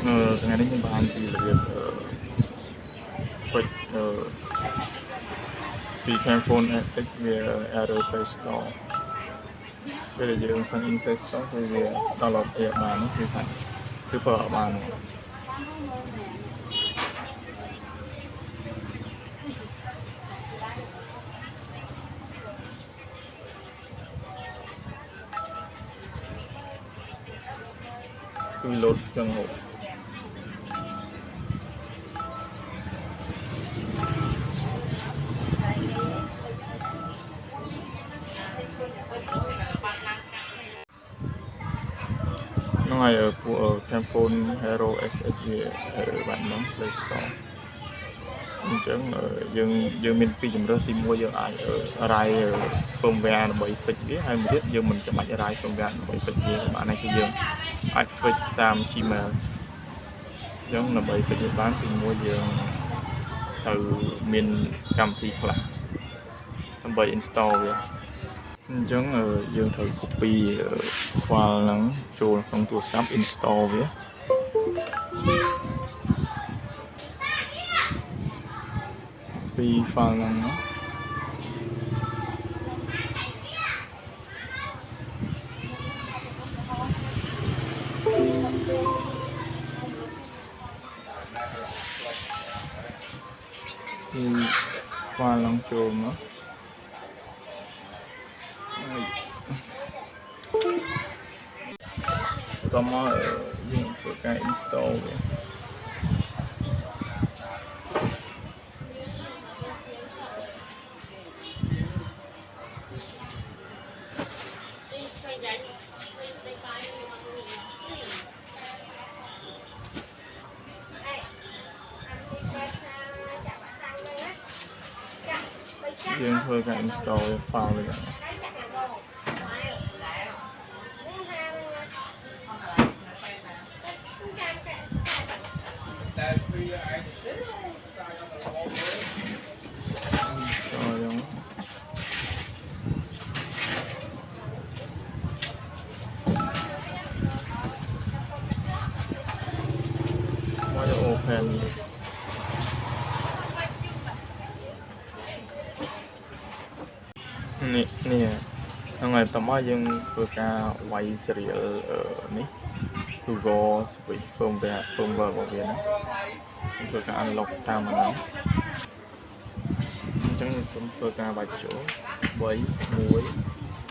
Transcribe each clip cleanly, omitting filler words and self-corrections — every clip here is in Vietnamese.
ngày đấy nhưng mà anh thì là việc quay vì Camfone về error Play Store bây giờ dùng sang in Play Store thì về download app mà nó thì thành cứ mở mà cứ load chân hộ nó ngay ở của Camfone Hero SSG ở bản nó Play Store chẳng dương mình phi chấm rớt tìm mua giờ ai ở rai firmware là 7 phịch biết hay mình biết dương mình chấm mạnh ở rai firmware là 7 phịch gì bạn này thì dương ai phịch tam Gmail giống là 7 phịch bán tìm mua dương từ miền Campuchia là tầm 7 install vậy giống dương thử copy file nắng cho trong tool sắp install vậy copy file nắng nó thì file nắng chôm nó tóm dùng cái install vậy dương thôi cái install file này rồi đúng quá là open nè ngày tầm mai dương vừa cả quay serial ní Google Switch firmware của Việt Nam vừa cả unlock tam mà nó chẳng như chúng vừa cả vài chỗ 7 muối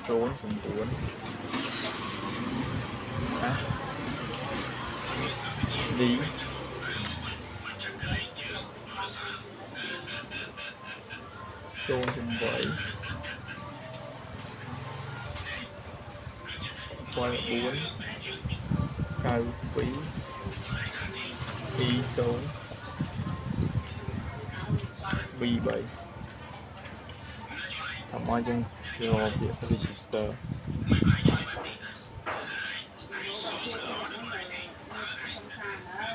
số 4 đi số 7 qua 4 cao phí y số B7 thầm mai chân rồi việc register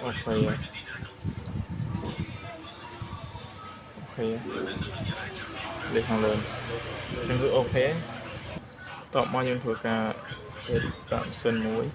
ok để hàng lên chân cứ ok tập mai chân thuộc cả tạm sân muối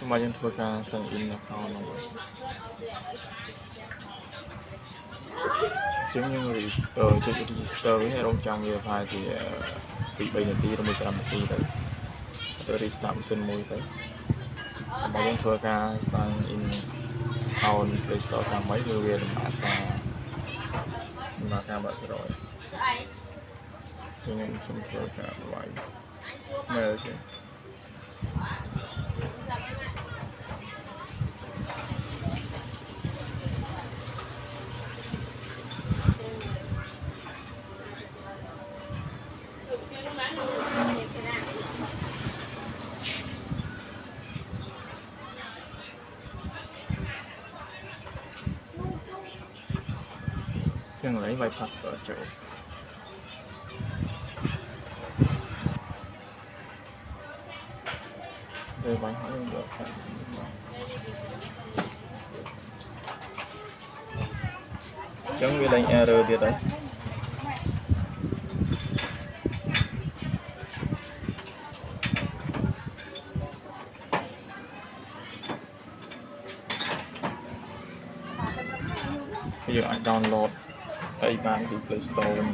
mà dân thua ca sang in là cao nó chứng như trên register với hệ thống trang về file thì bị 7 tí rồi 15 tí đấy tôi restart sân môi tới mà dân thua ca sang in on Play Store sang mấy người về mà ta ការបើកក្រោយខ្ញុំសុំធ្វើការវាយមើលគេចឹងឥឡូវវាយ password ចូលទៅវាយហើយយកសាច់ចឹងវាលេង error ទៀតហើយយើងអាច download ហើយបានពី Play Store វិញ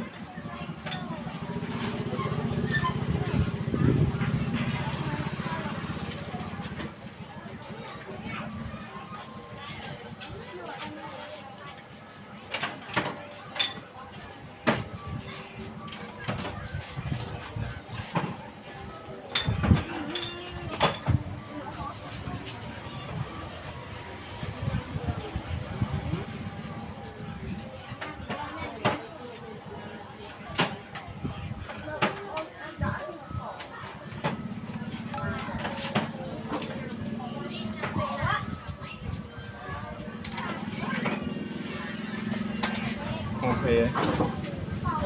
អូខេ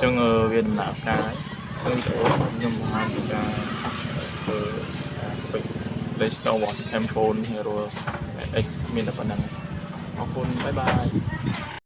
ចឹងវាដំណើរការហើយគឺខ្ញុំបង្ហាញពីការធ្វើពេច Play Store របស់ Camfone Hero X មានតែប៉ុណ្ណឹងអរគុណបាយបាយ